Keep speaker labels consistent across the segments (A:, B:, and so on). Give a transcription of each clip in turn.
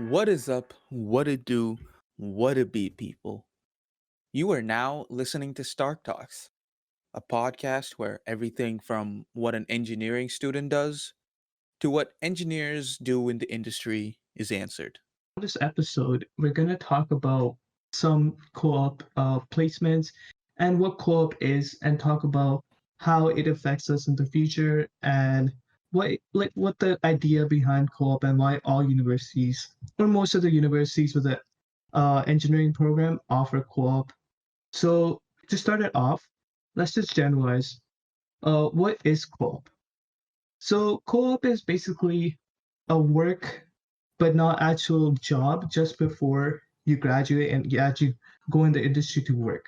A: What is up? What it do? What it be, people? You are now listening to Stark Talks, a podcast where everything from what an engineering student does to what engineers do in the industry is answered.
B: On this episode, we're going to talk about some co-op placements and what co-op is, and talk about how it affects us in the future and what the idea behind co-op and why all universities or most of the universities with the engineering program offer co-op. So to start it off, let's just generalize. What is co-op? So co-op is basically a work but not actual job just before you graduate and you actually go in the industry to work.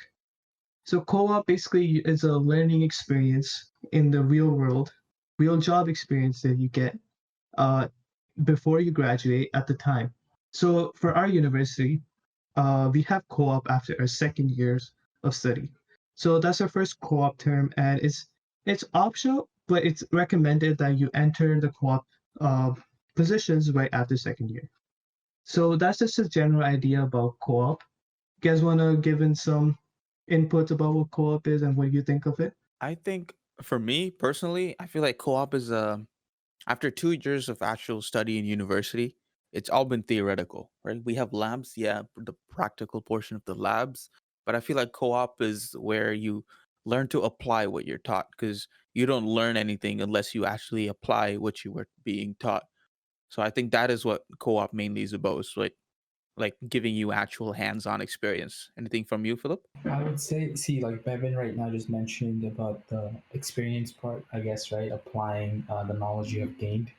B: So co-op basically is a learning experience in the real world, real job experience that you get uh, before you graduate at the time. So for our university, we have co-op after our second years of study. So that's our first co-op term, and it's optional, but it's recommended that you enter the co-op positions right after second year. So that's just a general idea about co-op. You guys want to give in some input about what co-op is and what you think of it?
A: I think for me personally, I feel like co-op is after 2 years of actual study in university, it's all been theoretical, right? We have labs, yeah, the practical portion of the labs, but I feel like co-op is where you learn to apply what you're taught because you don't learn anything unless you actually apply what you were being taught. So I think that is what co-op mainly is about, is like giving you actual hands-on experience. Anything from you, Philip?
C: I would say, see, like Bevan right now just mentioned about the experience part, I guess, right? Applying the knowledge you have gained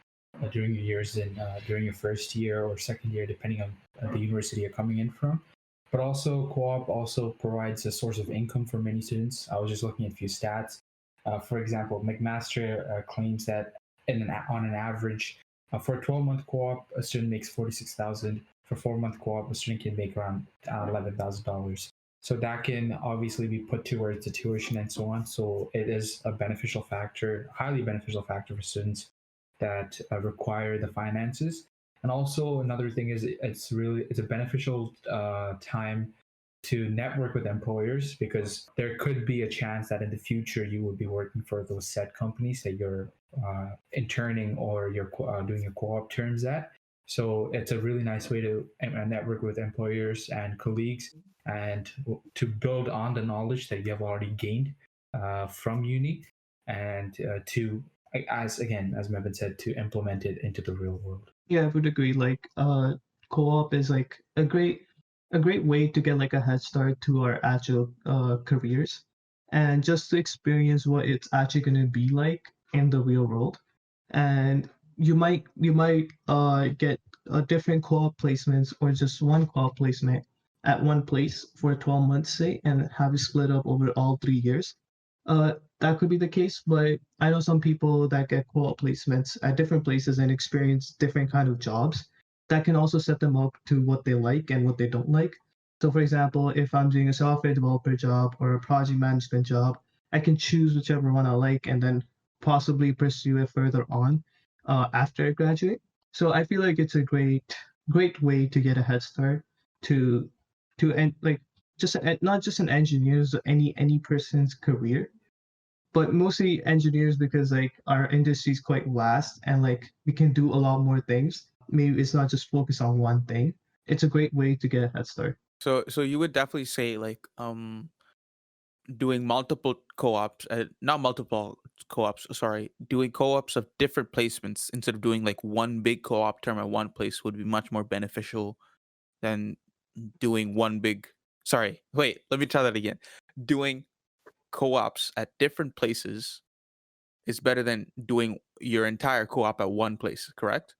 C: during your years during your first year or second year, depending on the university you're coming in from. But also, co-op also provides a source of income for many students. I was just looking at a few stats. For example, McMaster claims that on an average, for a 12-month co-op, a student makes 46,000. For 4-month co-op, a student can make around $11,000. So that can obviously be put towards the tuition and so on. So it is a beneficial factor, highly beneficial factor for students that require the finances. And also another thing is it's a beneficial time to network with employers, because there could be a chance that in the future you will be working for those set companies that you're interning or you're doing your co-op terms at. So it's a really nice way to network with employers and colleagues, and to build on the knowledge that you have already gained from uni, and to, as Mevin said, to implement it into the real world.
B: Yeah, I would agree. Like, co-op is like a great way to get like a head start to our actual careers, and just to experience what it's actually going to be like in the real world. And you might get a different co-op placements or just one co-op placement at one place for 12 months, say, and have it split up over all 3 years. That could be the case, but I know some people that get co-op placements at different places and experience different kind of jobs that can also set them up to what they like and what they don't like. So, for example, if I'm doing a software developer job or a project management job, I can choose whichever one I like and then possibly pursue it further on after I graduate. So I feel like it's a great way to get a head start to like not just an engineer's, any person's career, but mostly engineers, because like our industry is quite vast and like we can do a lot more things. Maybe it's not just focus on one thing. It's a great way to get a head start.
A: So you would definitely say like doing multiple co-ops, not multiple co-ops, sorry, doing co-ops of different placements instead of doing like one big co-op term at one place would be much more beneficial than doing one big, sorry, wait, let me try that again. Doing co-ops at different places is better than doing your entire co-op at one place, correct?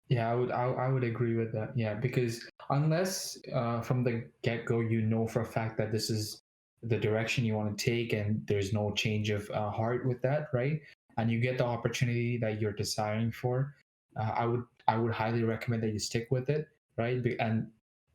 C: Yeah, I would agree with that. Yeah, because unless from the get go you know for a fact that this is the direction you want to take and there's no change of heart with that, right? And you get the opportunity that you're desiring for, I would highly recommend that you stick with it, right? And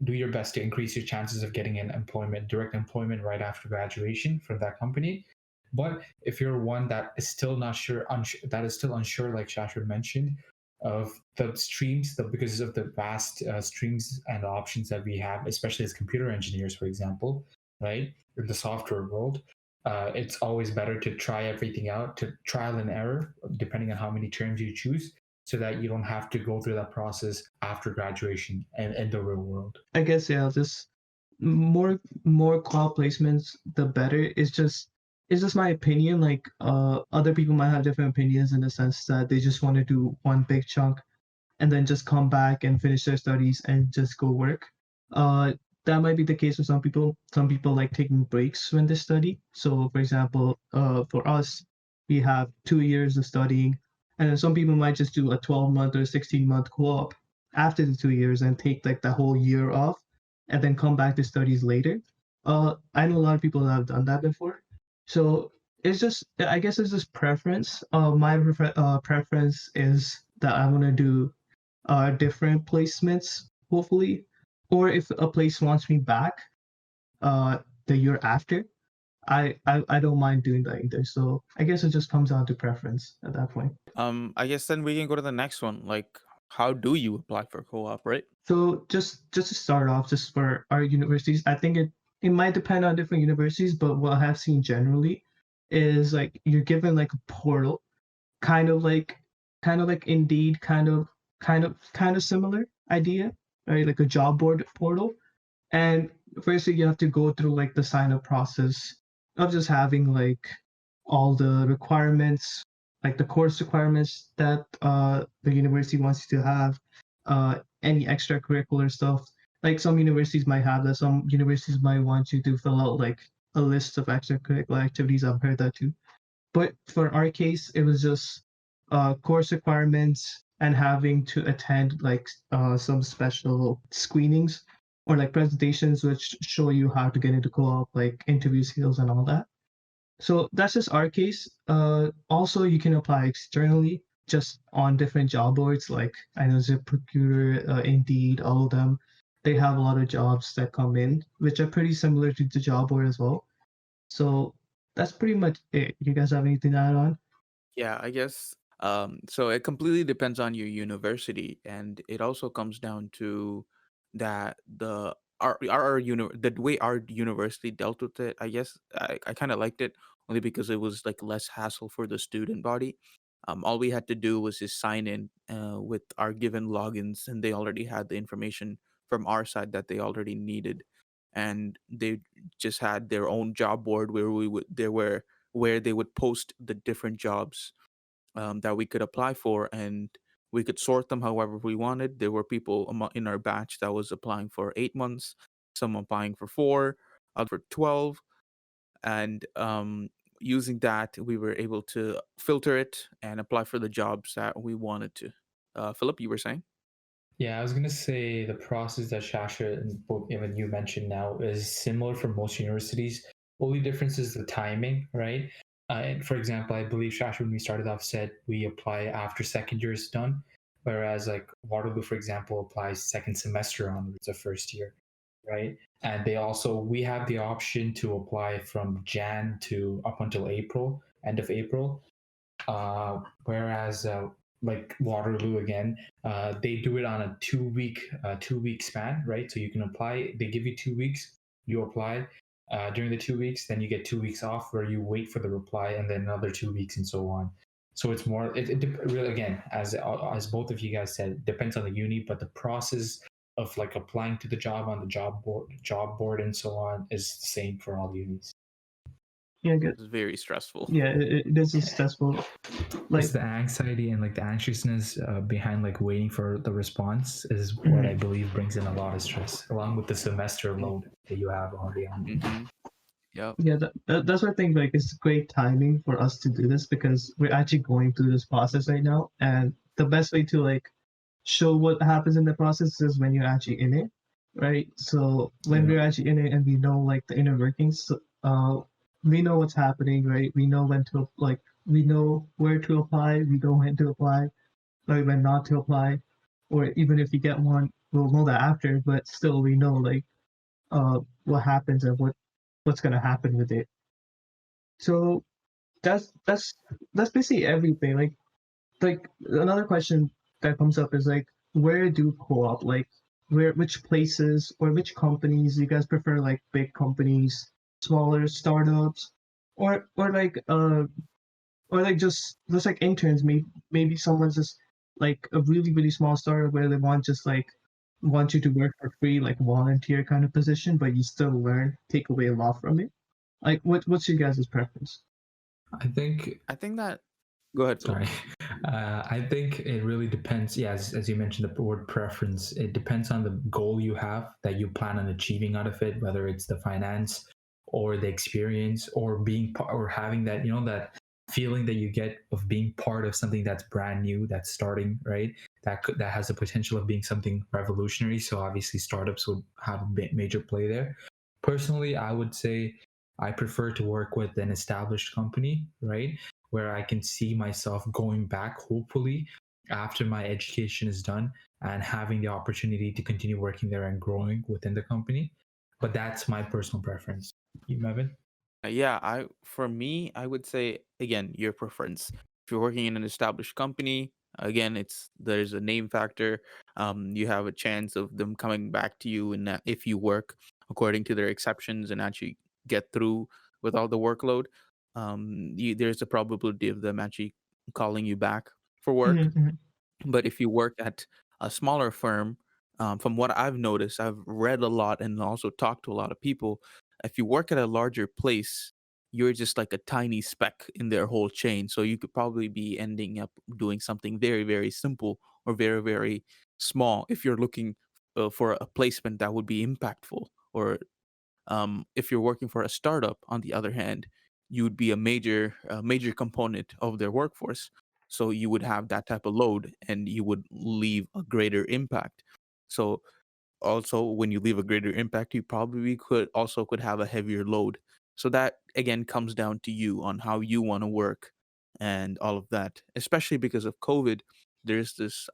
C: do your best to increase your chances of getting an employment, direct employment right after graduation from that company. But if you're one that is still not sure, that is still unsure, like Shashwat mentioned, of the streams, because of the vast streams and options that we have, especially as computer engineers, for example, right? In the software world, it's always better to try everything out, to trial and error, depending on how many terms you choose, so that you don't have to go through that process after graduation and in the real world.
B: I guess yeah, just more cloud placements, the better. It's just my opinion. Like other people might have different opinions in the sense that they just want to do one big chunk and then just come back and finish their studies and just go work. Uh, that might be the case for some people. Some people like taking breaks when they study. So, for example, for us, we have 2 years of studying, and then some people might just do a 12-month or 16-month co-op after the 2 years and take like the whole year off, and then come back to studies later. I know a lot of people that have done that before. So it's just, I guess it's just preference. My preference is that I want to do different placements, hopefully. Or if a place wants me back the year after, I don't mind doing that either. So I guess it just comes down to preference at that point.
A: I guess then we can go to the next one. Like, how do you apply for co-op, right?
B: So just to start off, just for our universities, I think it might depend on different universities, but what I have seen generally is like you're given like a portal, kind of like Indeed, kind of similar idea, right? Like a job board portal. And firstly, you have to go through like the sign up process of just having like all the requirements, like the course requirements that the university wants you to have, any extracurricular stuff. Like some universities might have that, some universities might want you to fill out like a list of extracurricular activities. I've heard that too. But for our case, it was just course requirements and having to attend like some special screenings or like presentations which show you how to get into co-op, like interview skills and all that. So that's just our case. Also, you can apply externally just on different job boards. Like I know ZipRecruiter, Indeed, all of them. They have a lot of jobs that come in, which are pretty similar to the job board as well. So that's pretty much it. You guys have anything to add on?
A: Yeah, I guess. So it completely depends on your university, and it also comes down to that the way our university dealt with it. I guess I kind of liked it only because it was like less hassle for the student body. All we had to do was just sign in with our given logins, and they already had the information from our side that they already needed, and they just had their own job board where we would there were where they would post the different jobs that we could apply for, and we could sort them however we wanted. There were people in our batch that was applying for 8 months, some applying for 4, other for 12, and using that, we were able to filter it and apply for the jobs that we wanted to. Philip, you were saying?
C: Yeah, I was gonna say the process that Shasha and both even you mentioned now is similar for most universities. Only difference is the timing, right? And for example, I believe Shasha, when we started off, said we apply after second year is done, whereas like Waterloo, for example, applies second semester onwards of first year, right? And we have the option to apply from Jan to up until April, end of April. Whereas like Waterloo again, they do it on a 2 week span, right? So you can apply. They give you 2 weeks. You apply during the 2 weeks, then you get 2 weeks off where you wait for the reply, and then another 2 weeks, and so on. So it's more. Really again, as both of you guys said, it depends on the uni, but the process of like applying to the job on the job board, and so on is the same for all unis.
B: Yeah, good.
A: It's very stressful.
B: Yeah, it is successful. Like
C: It's the anxiety and like the anxiousness behind like waiting for the response is what I believe brings in a lot of stress, along with the semester load that you have already on.
A: Mm-hmm. Yep.
B: yeah, that's what I think. Like it's great timing for us to do this because we're actually going through this process right now, and the best way to like show what happens in the process is when you're actually in it, right? So when
C: Yeah.
B: we're actually in it and we know like the inner workings, we know what's happening, right? We know when to like we know where to apply, we know when to apply, like when not to apply, or even if you get one, we'll know that after, but still we know like what happens and what's gonna happen with it. So that's basically everything. Like another question that comes up is like, where do co-op, like, which places or which companies you guys prefer, like big companies, smaller startups, or like or like just like interns. Maybe someone's just like a really small startup where they want you to work for free, like volunteer kind of position, but you still learn, take away a lot from it. Like, what's your guys' preference?
C: I think
A: I think that. Go ahead, Phil.
C: Sorry. I think it really depends. Yeah, as you mentioned, the word preference, it depends on the goal you have that you plan on achieving out of it, whether it's the finance or the experience or being part or having that, that feeling that you get of being part of something that's brand new, that's starting, right? That has the potential of being something revolutionary. So obviously startups would have a major play there. Personally, I would say I prefer to work with an established company, right? Where I can see myself going back, hopefully, after my education is done and having the opportunity to continue working there and growing within the company. But that's my personal preference. You, Mevin?
A: Yeah, for me, I would say again, your preference. If you're working in an established company, again, there's a name factor. You have a chance of them coming back to you, and if you work according to their exceptions and actually get through with all the workload, there's a probability of them actually calling you back for work.
B: Mm-hmm.
A: But if you work at a smaller firm, from what I've noticed, I've read a lot and also talked to a lot of people. If you work at a larger place, you're just like a tiny speck in their whole chain. So you could probably be ending up doing something very simple or very small if you're looking for a placement that would be impactful. Or if you're working for a startup, on the other hand, you would be a major component of their workforce. So you would have that type of load, and you would leave a greater impact. So also, when you leave a greater impact, you probably could have a heavier load. So that again comes down to you on how you want to work and all of that. Especially because of COVID, there's this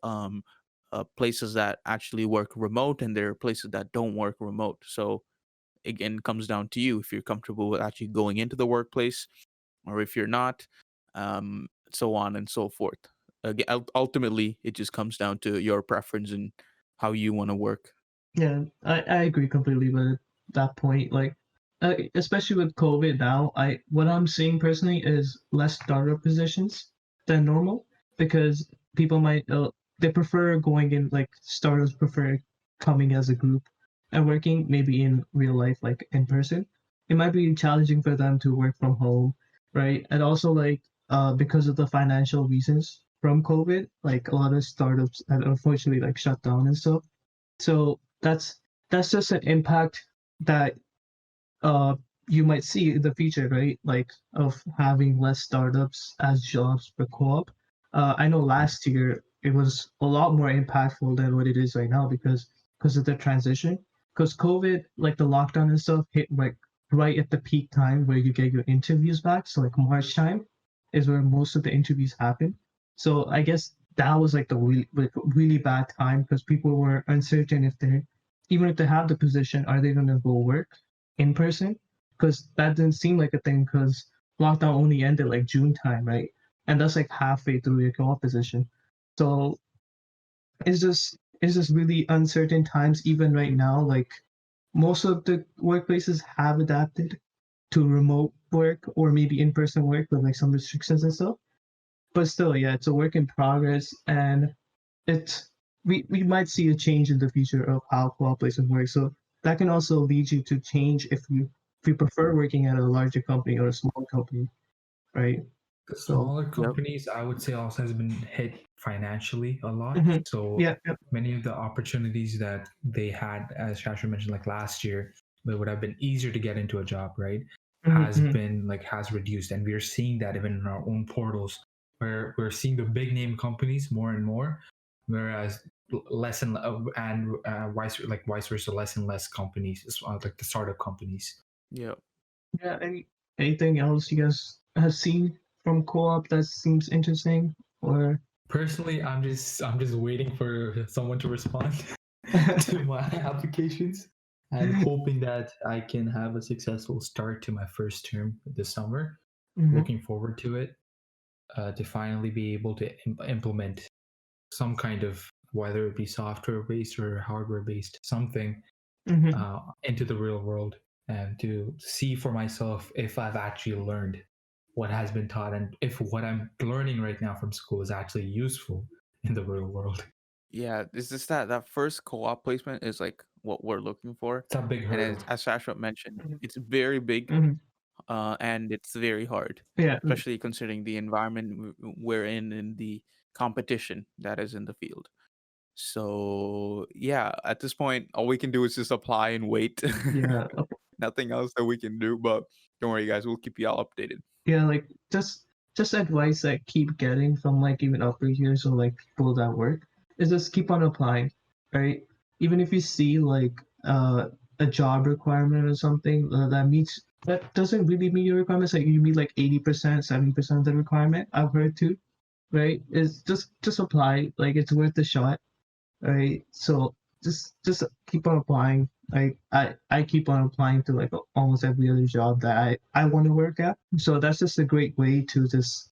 A: places that actually work remote, and there are places that don't work remote. So again comes down to you if you're comfortable with actually going into the workplace, or if you're not, so on and so forth. Again, ultimately it just comes down to your preference and how you want to work.
B: Yeah, I agree completely with that point. Like, especially with COVID now, what I'm seeing personally is less startup positions than normal, because people might they prefer going in, like startups prefer coming as a group and working maybe in real life, like in person. It might be challenging for them to work from home, right? And also like because of the financial reasons from COVID, like a lot of startups had unfortunately like shut down and stuff. So that's just an impact that uh you might see in the future, right? Like of having less startups as jobs for co-op. I know last year it was a lot more impactful than what it is right now because of the transition. Because COVID, like the lockdown and stuff, hit like right at the peak time where you get your interviews back. So like March time is where most of the interviews happen. So I guess that was like the really bad time because people were uncertain if they even if they have the position, are they going to go work in person? Because that didn't seem like a thing because lockdown only ended like June time, right? And that's like halfway through your co-op position. So it's just really uncertain times even right now. Like most of the workplaces have adapted to remote work or maybe in-person work with like some restrictions and stuff. But still, yeah, it's a work in progress, and it's we might see a change in the future of how cooperation works. So that can also lead you to change if you prefer working at a larger company or a small company, right?
C: The
B: So
C: smaller
A: Yep.
C: companies, I would say, also has been hit financially a lot.
B: mhm.
C: So
B: Yeah, yeah.
C: many of the opportunities that they had, as Shasha mentioned, like last year, it would have been easier to get into a job, right?
B: Mhm,
C: Has
B: mhm.
C: been like has reduced, and we're seeing that even in our own portals, where we're seeing the big name companies more and more, whereas less and vice versa, less and less companies, like the startup companies.
A: Yep.
B: Yeah. Anything else you guys have seen from co-op that seems interesting or?
C: Personally, I'm just waiting for someone to respond to my applications and hoping that I can have a successful start to my first term this summer.
B: Mhm.
C: Looking forward to it, to finally be able to implement some kind of, whether it be software based or hardware based, something
B: Mm-hmm.
C: into the real world, and to see for myself if I've actually learned what has been taught, and if what I'm learning right now from school is actually useful in the real world.
A: Yeah, it's just that first co-op placement is like what we're looking for,
C: It's a big
A: and
C: hurdle.
A: as Shashwat mentioned,
B: Mm-hmm.
A: it's very big,
B: Mm-hmm.
A: and it's very hard,
B: Yeah.
A: especially considering the environment we're in and the competition that is in the field. So yeah, at this point, all we can do is just apply and wait.
B: Yeah.
A: Nothing else that we can do. But don't worry, guys, we'll keep you all updated.
B: Yeah, like just advice I keep getting from like even upper years or like people that work is just keep on applying, right? Even if you see like a job requirement or something that doesn't really meet your requirements, like you meet like 80%, 70% of the requirement, I've heard too, right? Is just apply, like it's worth the shot, right? So just keep on applying. I keep on applying to like almost every other job that I want to work at. So that's just a great way to just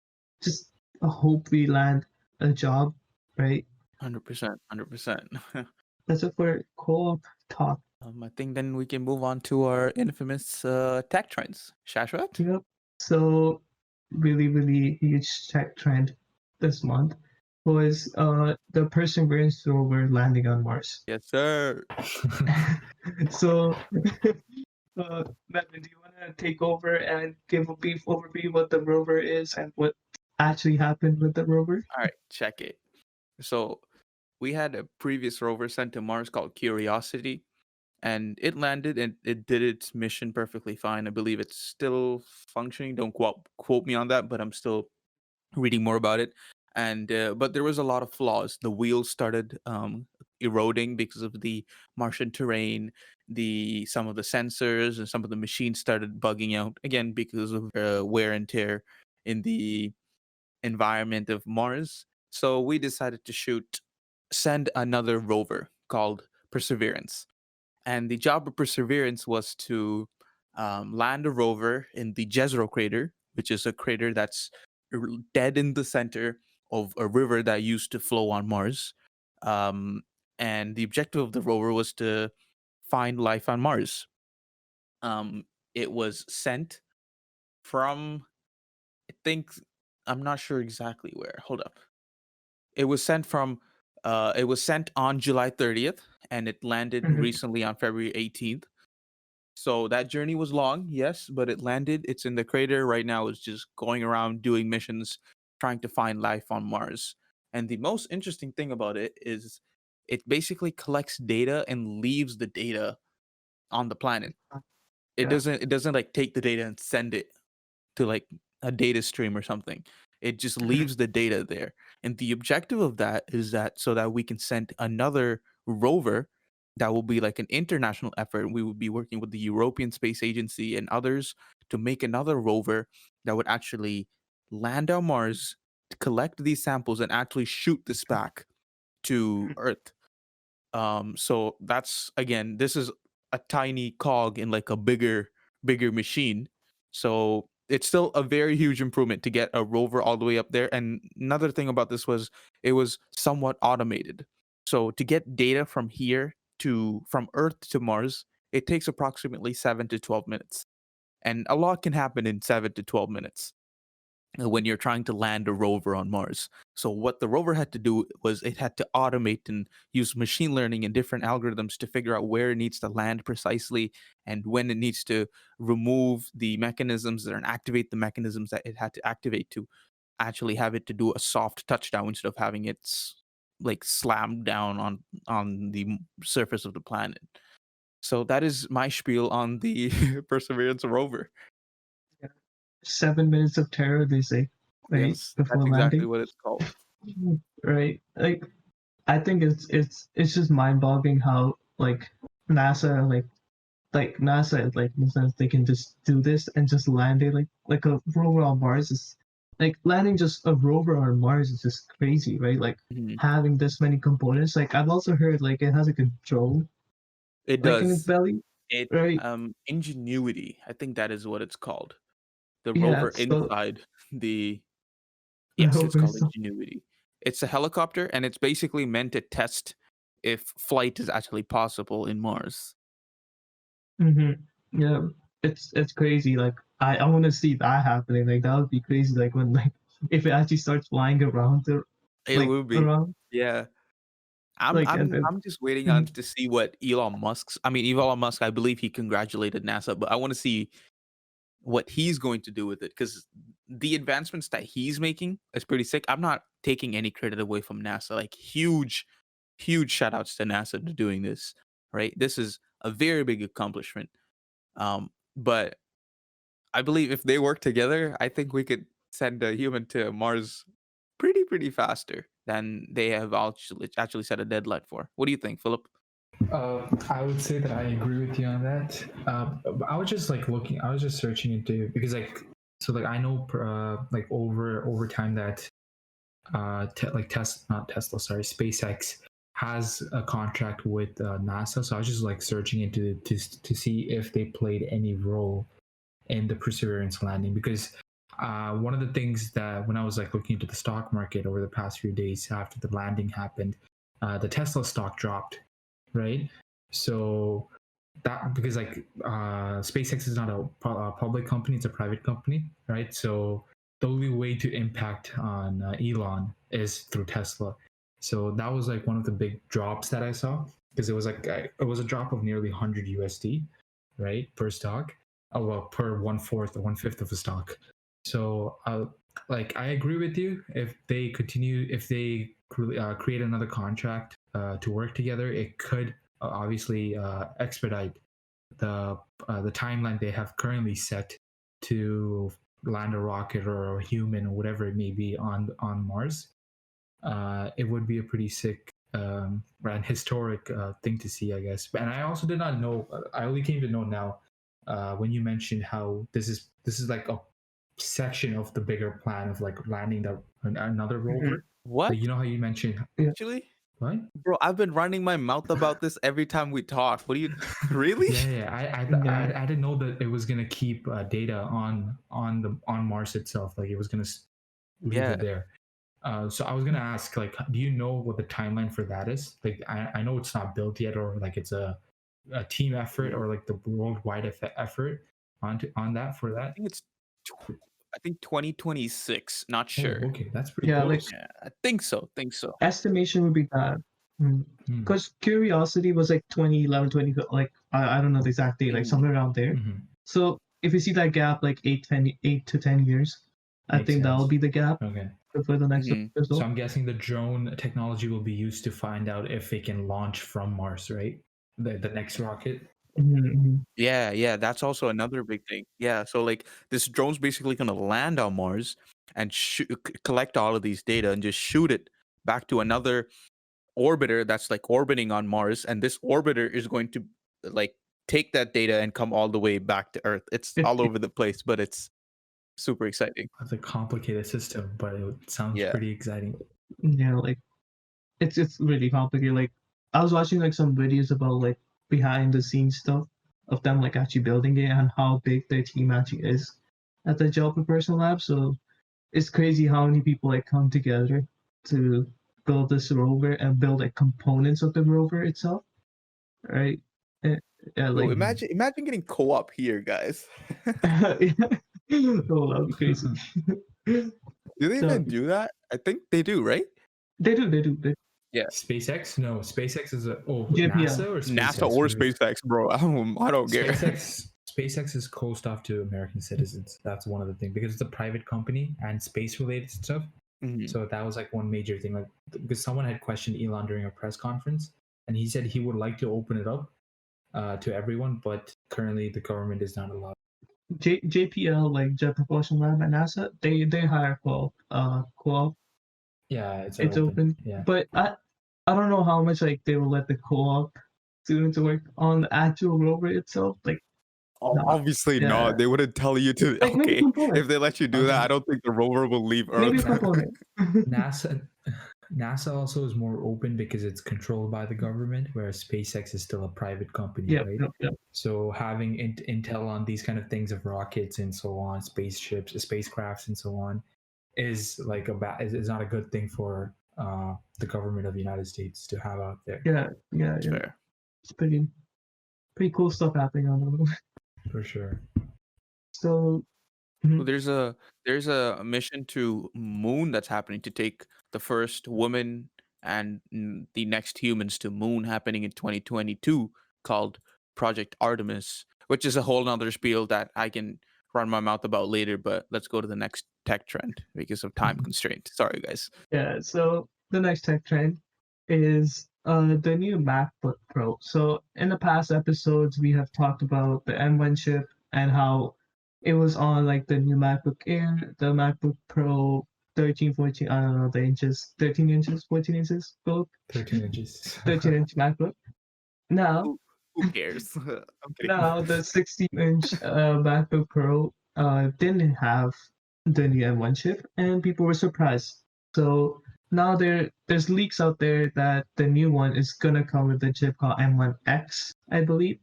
B: hope we land a job, right?
A: 100%, 100%.
B: That's it for co-op talk.
A: I think then we can move on to our infamous tech trends. Shashwat?
B: Yep. So really huge tech trend this month was the Perseverance rover landing on Mars.
A: Yes, sir.
B: So Madeline, do you want to take over and give a brief overview what the rover is and what actually happened with the rover?
A: All right, check it. So we had a previous rover sent to Mars called Curiosity, and it landed and it did its mission perfectly fine. I believe it's still functioning. Don't quote me on that, but I'm still reading more about it. And but there was a lot of flaws. The wheels started eroding because of the Martian terrain. The some of the sensors and some of the machines started bugging out again because of wear and tear in the environment of Mars. So we decided to send another rover called Perseverance. And the job of Perseverance was to land a rover in the Jezero crater, which is a crater that's dead in the center of a river that used to flow on Mars. Um, and the objective of the rover was to find life on Mars. It was sent from, I think, I'm not sure exactly where. Hold up. It was sent from, it was sent on July 30th, and it landed
B: Mhm.
A: recently on February 18th. So that journey was long, yes, but it landed. It's in the crater right now. It's just going around doing missions, trying to find life on Mars. And the most interesting thing about it is it basically collects data and leaves the data on the planet.
B: Yeah.
A: It doesn't like take the data and send it to like a data stream or something. It just
B: Mhm.
A: leaves the data there. And the objective of that is that so that we can send another rover that will be like an international effort. We would be working with the European Space Agency and others to make another rover that would actually land on Mars, collect these samples, and actually shoot this back to
B: Mhm.
A: Earth. So that's again, this is a tiny cog in like a bigger machine. So it's still a very huge improvement to get a rover all the way up there. And another thing about this was it was somewhat automated. So to get data from here to from Earth to Mars, it takes approximately 7 to 12 minutes. And a lot can happen in 7 to 12 minutes when you're trying to land a rover on Mars. So what the rover had to do was it had to automate and use machine learning and different algorithms to figure out where it needs to land precisely and when it needs to remove the mechanisms and activate the mechanisms that it had to activate to actually have it to do a soft touchdown instead of having it like slammed down on the surface of the planet. So that is my spiel on the Perseverance rover.
B: Yeah. 7 minutes of terror, they say, right
A: Yes, that's
B: before
A: exactly
B: landing,
A: what it's called.
B: right? Like I think it's just mind-boggling how like NASA like NASA like in the sense they can just do this and just land it like a rover on Mars is like landing just a rover on Mars is just crazy, right? Like
A: Mhm.
B: having this many components. Like I've also heard like it has like a drone
A: It
B: like in its
A: does.
B: belly,
A: It
B: right?
A: Ingenuity, I think that is what it's called. The
B: Yeah.
A: rover
B: So
A: inside the
B: the
A: yes, it's
B: rover
A: called
B: is
A: Ingenuity. It's a helicopter, and it's basically meant to test if flight is actually possible in Mars.
B: Yeah, it's crazy. Like I want to see that happening. Like that would be crazy. Like when like if it actually starts flying around the
A: It
B: like
A: will be.
B: around
A: Yeah. I'm
B: like
A: I'm
B: and
A: I'm just waiting on
B: mhm,
A: to see what Elon Musk, I believe he congratulated NASA, but I wanna see what he's going to do with it because the advancements that he's making is pretty sick. I'm not taking any credit away from NASA. Like huge shout outs to NASA to doing this, right? This is a very big accomplishment. But I believe if they work together, I think we could send a human to Mars pretty faster than they have actually set a deadline for. What do you think, Philip?
C: I would say that I agree with you on that. But I was just like looking, I was just searching into because like I know like over time that like not Tesla, sorry, SpaceX has a contract with NASA. So I was just like searching into to see if they played any role in the Perseverance landing because one of the things that when I was like looking into the stock market over the past few days after the landing happened, the Tesla stock dropped, right? So that because like SpaceX is not a public company; it's a private company, right? So the only way to impact on Elon is through Tesla. So that was like one of the big drops that I saw because it was like it was a drop of nearly 100 USD, right, per stock. Oh well, per 1/4 or 1/5 of a stock. So like I agree with you. If they continue, if they create another contract to work together, it could obviously expedite the timeline they have currently set to land a rocket or a human or whatever it may be on Mars. It would be a pretty sick and historic thing to see, I guess. And I also did not know. I only came to know now when you mentioned how this is like a section of the bigger plan of like landing another
B: mhm,
C: rover.
A: What?
C: Like you know how you mentioned
B: yeah.
A: Actually?
C: what?
A: Bro, I've been running my mouth about this every time we talk. What do you really?
C: Yeah.
B: Yeah.
C: I didn't know that it was gonna keep data on Mars itself. Like it was gonna leave
A: Yeah.
C: it there. So I was gonna ask, like, do you know what the timeline for that is? Like, I know it's not built yet, or like it's a team effort, or like the worldwide effort on that for
A: I
C: that.
A: think it's I think 2026, not
C: Oh,
A: sure.
C: okay, that's pretty
B: Yeah, like
C: close.
A: Yeah, I think so, think so.
B: estimation would be that.
C: Hmm.
B: Because Curiosity was like 2011, 20, like I don't know the exact date, like
A: Mhm.
B: somewhere around there.
C: Hmm.
B: So if you see that gap, like 8 to 10 years, I
C: Makes
B: think that'll
C: sense.
B: be the gap
C: Okay,
B: for the next
A: Mhm.
B: or
C: so
B: so.
C: I'm guessing the drone technology will be used to find out if it can launch from Mars, right? The next rocket.
B: Mhm.
A: Yeah, that's also another big thing. Yeah, so, like, this drone's basically gonna land on Mars and collect all of these data and just shoot it back to another orbiter that's, like, orbiting on Mars, and this orbiter is going to, like, take that data and come all the way back to Earth. It's
B: It,
A: all
B: it,
A: over the place, but it's super exciting.
C: It's a complicated system, but it sounds
A: Yeah.
C: pretty exciting.
B: yeah, like it's really complicated. Like I was watching like some videos about like behind the scenes stuff of them like actually building it and how big their team actually is at the Jalpa Personal Lab. So it's crazy how many people like come together to build this rover and build like components of the rover itself, right? Eh, Yeah,
A: Bro,
B: like
C: Mhm.
A: imagine getting co-op here, guys.
B: oh, that'd be crazy.
A: Do they
B: That'd
A: even
B: be,
A: do that? I think they do, right?
B: they do.
A: Yeah.
C: SpaceX? No, SpaceX is a
B: JPL.
C: NASA or
A: NASA
C: SpaceX?
A: or
C: Who is
A: SpaceX, bro. I don't care.
C: SpaceX is closed off to American citizens. That's one of the things because it's a private company and space related stuff.
A: Mhm.
C: So that was like one major thing. Like because someone had questioned Elon during a press conference, and he said he would like to open it up to everyone, but currently the government is not allowed.
B: JPL, like Jet Propulsion Lab at NASA, they hire co-op.
C: Yeah, it's
B: It's
C: open.
B: open,
C: Yeah.
B: but I don't know how much like they will let the co-op students work on the actual rover itself. Like not,
A: Obviously
B: yeah,
A: not. They wouldn't tell you to.
B: like maybe
A: Okay, if
B: component,
A: they let you do that, I
C: Um,
A: don't think the rover will leave
B: maybe a
A: Earth.
C: Na-
B: component.
C: NASA NASA also is more open because it's controlled by the government, whereas SpaceX is still a private company,
B: Yep,
C: right?
B: yep, yep.
C: So having intel on these kind of things of rockets and so on, spaceships, spacecrafts, and so on, is like is not a good thing for the government of the United States to have out there.
B: Yeah.
A: Fair.
B: It's pretty cool stuff happening on them.
C: For sure.
B: So
A: Well, there's a mission to Moon that's happening to take the first woman and the next humans to Moon happening in 2022 called Project Artemis, which is a whole nother spiel that I can run my mouth about later. But let's go to the next tech trend because of time constraint. Sorry, guys.
B: yeah, so the next tech trend is the new MacBook Pro. So in the past episodes, we have talked about the M1 chip and how it was on like the new MacBook Air, the MacBook Pro 13, 14, I don't know the inches, 13 inches, 14 inches, both
C: 13 inches.
B: 13-inch MacBook. Now,
A: Who cares? I'm kidding.
B: now the 16-inch MacBook Pro didn't have the new M1 chip, and people were surprised. So now there's leaks out there that the new one is gonna come with a chip called M1X, I believe.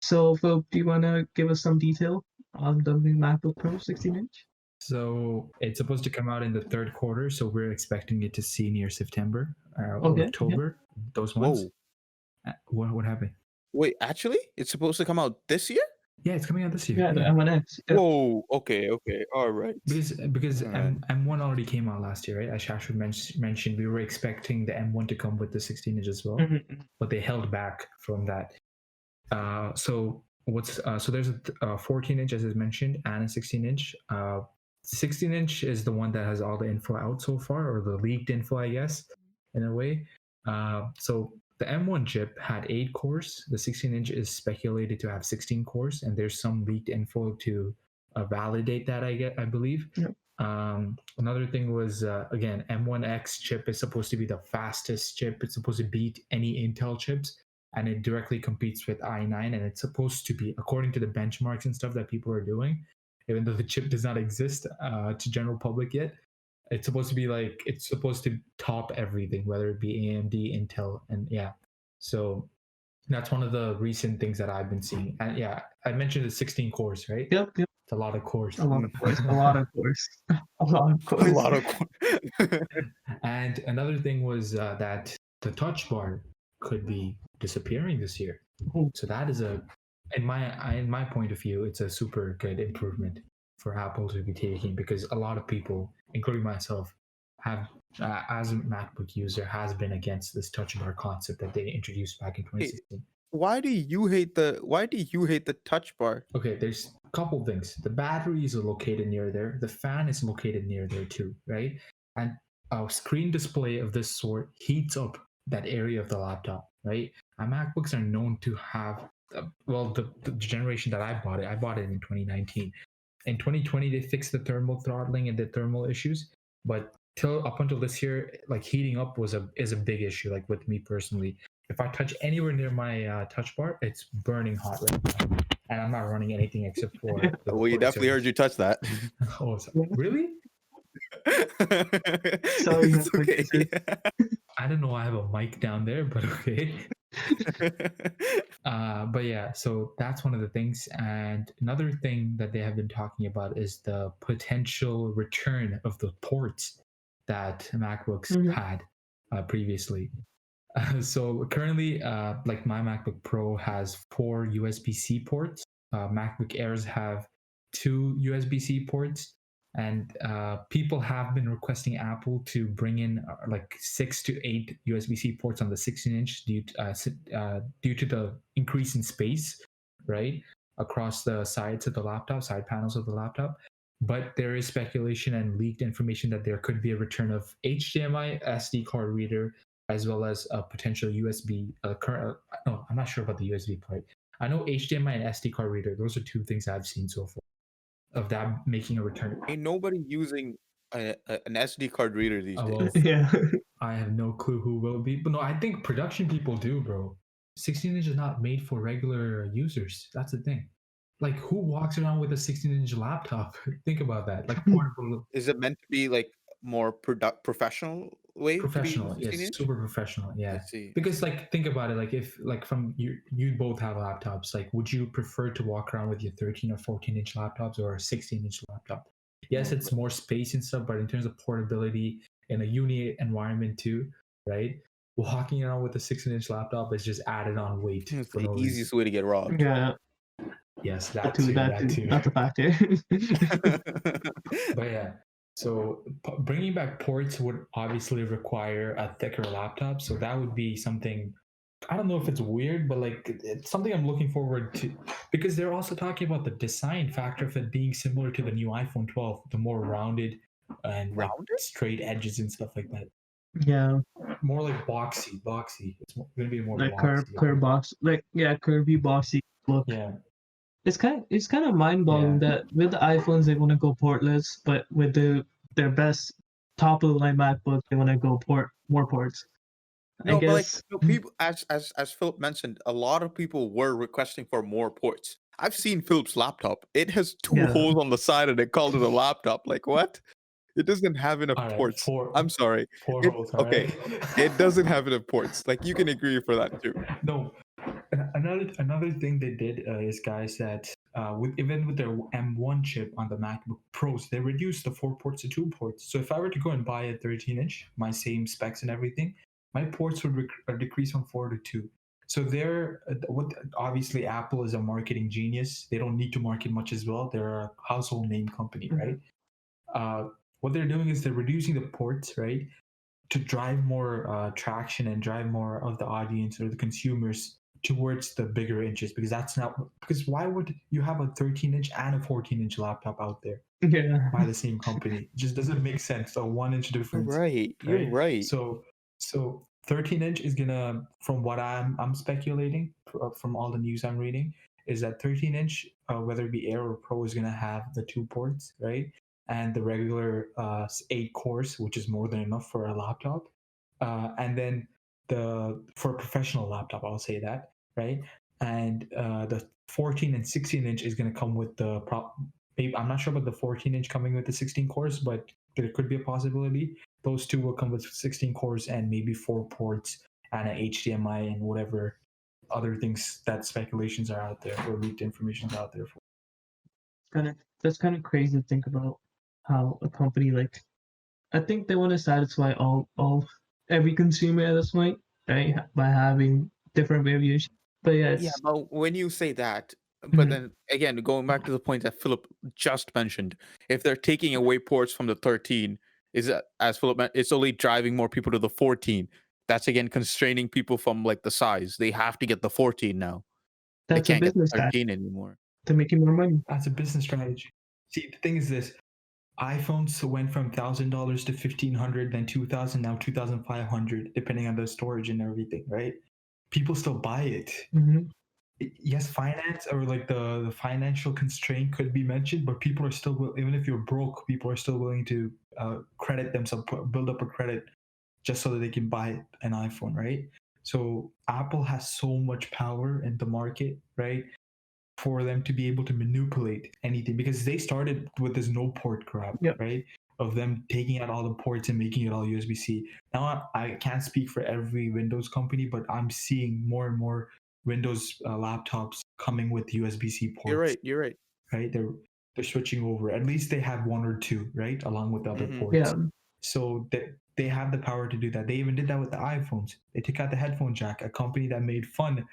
B: So Phil, do you wanna give us some detail on the new MacBook Pro 16-inch?
C: So it's supposed to come out in the third quarter, so we're expecting it to see near September or
B: Okay, yeah.
C: October. Those ones.
A: Whoa.
C: What happened?
A: Wait, actually, it's supposed to come out this year?
C: Yeah, it's coming out this year.
B: Yeah, the M1X. Yeah.
A: Whoa. Okay. All right.
C: Because
A: Alright.
C: M1 already came out last year, right? As Shashwat mentioned, we were expecting the M1 to come with the 16 inch as well,
B: Mhm.
C: but they held back from that. So there's a 14 inch as is mentioned and a 16 inch. 16 inch is the one that has all the info out so far, or the leaked info, I guess, in a way. So the M1 chip had 8 cores. The 16 inch is speculated to have 16 cores, and there's some leaked info to validate that. I believe.
B: Yep.
C: Another thing was again, M1X chip is supposed to be the fastest chip. It's supposed to beat any Intel chips, and it directly competes with i9. And it's supposed to be, according to the benchmarks and stuff that people are doing, even though the chip does not exist to general public yet. It's supposed to be like, it's supposed to top everything, whether it be AMD, Intel, and yeah. So that's one of the recent things that I've been seeing. And yeah, I mentioned the 16 cores, right?
B: Yep.
C: It's a lot of cores.
B: A lot of course. A lot of course. A lot of course.
A: A lot of.
C: And another thing was that the touch bar could be disappearing this year.
B: Oh.
C: So that is in my point of view, it's a super good improvement for Apple to be taking, because a lot of people, including myself, have as a MacBook user, has been against this touch bar concept that they introduced back in 2016.
A: Why do you hate the touch bar?
C: Okay, there's a couple things. The batteries are located near there. The fan is located near there too, right? And a screen display of this sort heats up that area of the laptop, right? And MacBooks are known to have, the generation that I bought it in 2019. In 2020, they fixed the thermal throttling and the thermal issues, but up until this year, like heating up is a big issue. Like with me personally, if I touch anywhere near my touch bar, it's burning hot right now, and I'm not running anything except for.
A: Well, you definitely heard you touch that.
C: Oh, really?
B: Sorry,
A: It's okay.
C: I don't know. I have a mic down there, but okay. But yeah, so that's one of the things. And another thing that they have been talking about is the potential return of the ports that MacBooks had previously. So currently, like my MacBook Pro has 4 USB-C ports. MacBook Airs have 2 USB-C ports. And people have been requesting Apple to bring in like 6 to 8 USB-C ports on the 16-inch due to the increase in space, right, across the sides of the laptop, side panels of the laptop. But there is speculation and leaked information that there could be a return of HDMI, SD card reader, as well as a potential USB. No, I'm not sure about the USB part. I know HDMI and SD card reader. Those are 2 things I've seen so far of that making a return.
A: Ain't nobody using an SD card reader these days.
C: Well,
B: Yeah.
C: I have no clue who will be, but no, I think production people do, bro. 16-inch is not made for regular users. That's the thing. Like, who walks around with a 16-inch laptop? Think about that. Like, portable.
A: Is it meant to be like more professional way?
C: Professional,
A: to be
C: yes,
A: 16-inch?
C: super professional, yeah.
A: I see.
C: Because like, think about it. Like, if like from you both have laptops. Like, would you prefer to walk around with your 13 or 14-inch laptops or a 16-inch laptop? Yes, it's more space and stuff, but in terms of portability, in a uni environment too, right? Walking around with a 16-inch laptop is just added on weight
A: It's
C: for
A: the
C: no reason.
A: easiest way to get robbed.
B: Yeah,
C: Yes,
B: that too.
C: that too.
B: That's a factor.
C: But yeah, so bringing back ports would obviously require a thicker laptop. So that would be something. I don't know if it's weird, but like it's something I'm looking forward to, because they're also talking about the design factor of it being similar to the new iPhone 12, the more rounded and like
A: Rounded?
C: straight edges and stuff like that.
B: Yeah,
C: More like boxy. It's going to be more
B: like
C: boxy.
B: curve box, like yeah, curvy boxy look.
C: Yeah.
B: It's kind of mind-boggling
C: Yeah.
B: that with the iPhones they want to go portless, but with their best top of the line MacBook they want to go more ports. I
A: No, but like
B: guess
A: people, as Philip mentioned, a lot of people were requesting for more ports. I've seen Philip's laptop. It has two
B: Yeah.
A: holes on the side, and they called it a laptop. Like what? It doesn't have enough
C: All right,
A: ports.
C: four
A: I'm sorry.
C: holes. All
A: Okay,
C: right.
A: it doesn't have enough ports. Like you can agree for that too.
C: No, another thing they did is, guys, that even with their M1 chip on the MacBook Pros, they reduced the 4 ports to 2 ports. So if I were to go and buy a 13-inch, my same specs and everything, my ports would decrease from 4 to 2. So they're obviously Apple is a marketing genius. They don't need to market much as well. They're a household name company, right? What they're doing is they're reducing the ports, right, to drive more traction and drive more of the audience or the consumers towards the bigger inches, because why would you have a 13-inch and a 14-inch laptop out there
B: yeah.
C: by the same company? It just doesn't make sense. A 1-inch
A: You're
C: difference.
A: right. You're right.
C: So 13-inch is gonna, from what I'm speculating from all the news I'm reading, is that 13-inch, whether it be Air or Pro, is gonna have the 2 ports, right? And the regular 8 cores, which is more than enough for a laptop. And then for a professional laptop, I'll say that, right? And the 14 and 16-inch is going to come with the maybe I'm not sure about the 14-inch coming with the 16 cores, but there could be a possibility. Those two will come with 16 cores and maybe 4 ports and an HDMI and whatever other things that speculations are out there or leaked information is out there for.
B: That's kind of crazy to think about how a company like, I think they want to satisfy every consumer at this point, right? By having different variations. But yeah,
A: Yeah,
B: it's
A: but when you say that, but
B: Mhm.
A: then again, going back to the point that Philip just mentioned, if they're taking away ports from the 13, is that, as Philip it's only driving more people to the 14. That's again constraining people from like the size. They have to get the 14 now. They
B: that's a
A: can't get the
B: business guy
A: 13 anymore.
B: to making more money.
C: That's a business strategy. See, the thing is this: iPhones went from $1,000 to $1,500, then 2,000, now 2,500, depending on the storage and everything, right? People still buy it.
B: Mm-hmm.
C: Yes, finance or like the financial constraint could be mentioned, but people are still, even if you're broke, people are still willing to credit themselves, build up a credit just so that they can buy an iPhone, right? So Apple has so much power in the market, right? For them to be able to manipulate anything, because they started with this no port crap,
B: Yep.
C: right? Of them taking out all the ports and making it all USB-C. Now I can't speak for every Windows company, but I'm seeing more and more Windows laptops coming with USB-C ports.
A: You're right.
C: Right? They're switching over. At least they have 1 or 2, right, along with the other
A: Mhm.
C: ports.
B: Yeah.
C: So they have the power to do that. They even did that with the iPhones. They took out the headphone jack, a company that made fun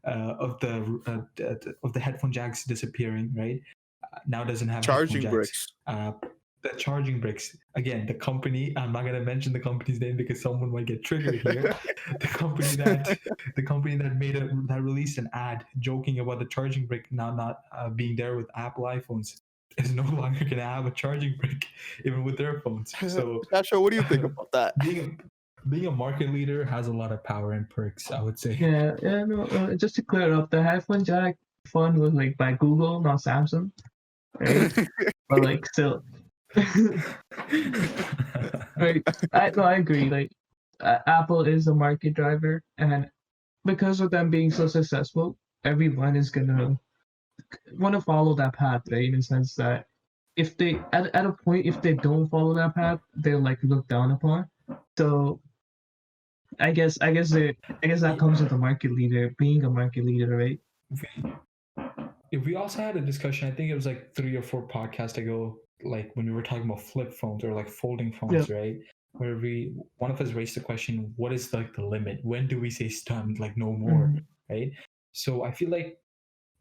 C: of the headphone jacks disappearing, right? Now doesn't have
A: Charging
C: headphone jacks.
A: bricks.
C: The charging bricks. Again, the company, I'm not gonna mention the company's name because someone might get triggered here. the company that that released an ad joking about the charging brick now not being there with Apple iPhones is no longer gonna have a charging brick even with their phones. So
A: Joshua, what do you think about that?
C: being a market leader has a lot of power and perks, I would say.
B: Yeah. No. Just to clear up, the headphone jack fund was like by Google, not Samsung, right? But like still, right? I agree. Like Apple is a market driver, and because of them being so successful, everyone is gonna want to follow that path, right? In the sense that if they at a point if they don't follow that path, they're like looked down upon. So I guess that comes with a market leader, being a market leader, right?
C: We also had a discussion, I think it was like 3 or 4 podcasts ago, like when we were talking about flip phones or like folding phones, right? where one of us raised the question, what is like the limit? When do we say stunned, like no more, right? So I feel like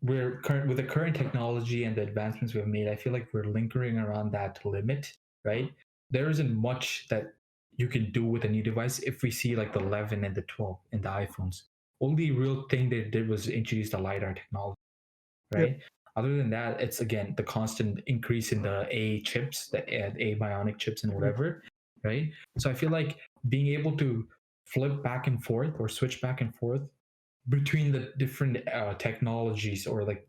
C: with the current technology and the advancements we've made, I feel like we're lingering around that limit, right? There isn't much that you can do with a new device if we see like the 11 and the 12 in the iPhones. Only real thing they did was introduce the LiDAR technology,
B: Yep.
C: right? Other than that, it's again the constant increase in the A chips, the A bionic chips and whatever, right? So I feel like being able to flip back and forth or switch back and forth between the different technologies, or like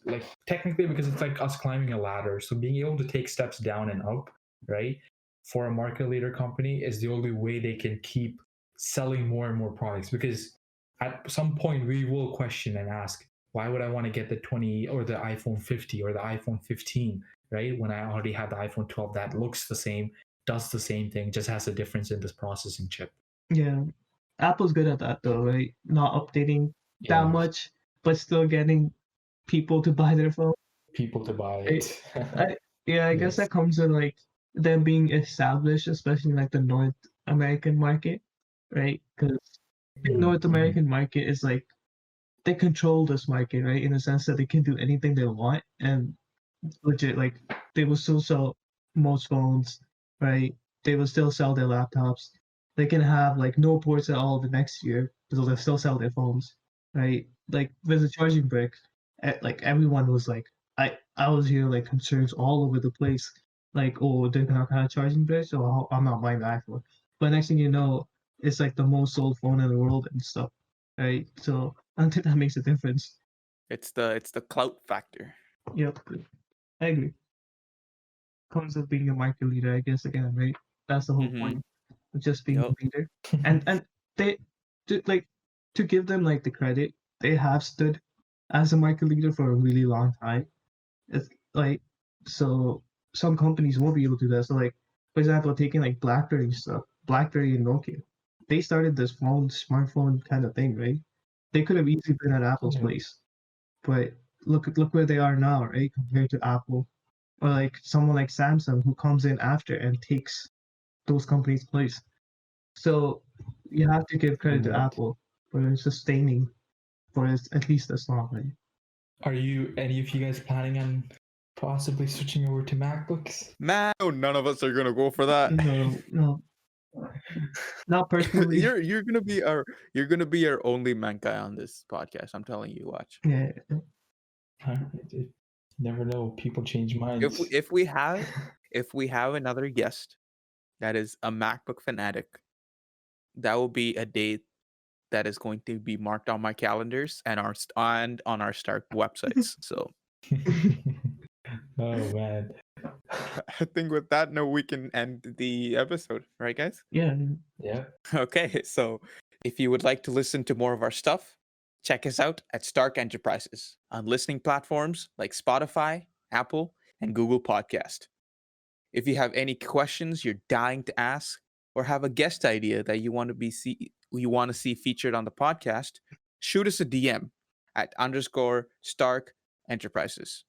C: like technically, because it's like us climbing a ladder, so being able to take steps down and up, right, for a market leader company is the only way they can keep selling more and more products. Because at some point we will question and ask, why would I want to get the 20 or the iPhone 50 or the iPhone 15, right, when I already have the iPhone 12 that looks the same, does the same thing, just has a difference in this processing chip.
B: Yeah. Apple's good at that though, right? Not updating that
C: Yeah,
B: much, but still getting people to buy their phone.
C: people to buy
B: Right?
C: it.
B: I guess
C: Yes.
B: that comes with like them being established, especially in like the North American market, right? Because North American market is like they control this market, right? In the sense that they can do anything they want, and legit, like they will still sell most phones, right? They will still sell their laptops. They can have like no ports at all the next year, but they'll still sell their phones, right? Like with the charging brick, like everyone was like, I was hearing like concerns all over the place, like, oh, they're not gonna have charging bricks, so I'm not buying the iPhone. But next thing you know, it's like the most sold phone in the world and stuff, right? So I don't think that makes a difference.
A: It's the clout factor.
B: Yep, I agree. Comes with being a market leader, I guess. Again, right? That's the whole point of just being
A: Yep.
B: a leader. And they to give them like the credit, they have stood as a market leader for a really long time. It's like so some companies won't be able to do that. So like for example, taking like BlackBerry stuff, BlackBerry and Nokia, they started this smartphone kind of thing, right? They could have easily been at Apple's
C: Yeah.
B: place, but look where they are now, right? Compared to Apple, or like someone like Samsung who comes in after and takes those companies' place. So you have to give credit to
C: Right.
B: Apple for sustaining for at least this long, right?
C: Are you any of you guys planning on possibly switching over to MacBooks?
A: Man, none of us are gonna go for that.
B: No, not personally.
A: you're gonna be our only man guy on this podcast. I'm telling you, watch.
B: Yeah,
C: Never know. People change minds.
A: If we have another guest that is a MacBook fanatic, that will be a date that is going to be marked on my calendars and on our Stark websites. So
C: Oh man.
A: I think with that note we can end the episode, right, guys?
B: yeah.
C: Yeah.
A: Okay, so if you would like to listen to more of our stuff, check us out at Stark Enterprises on listening platforms like Spotify, Apple, and Google Podcast. If you have any questions you're dying to ask, or have a guest idea that you want to see featured on the podcast, shoot us a DM at _Stark Enterprises.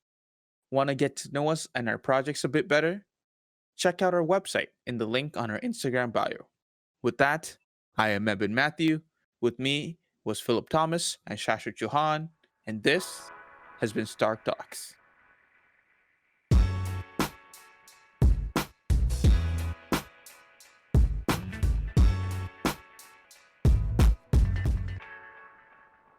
A: Want to get to know us and our projects a bit better? Check out our website in the link on our Instagram bio. With that, I am Eben Matthew. With me was Philip Thomas and Shashwat Chauhan, and this has been Stark Talks.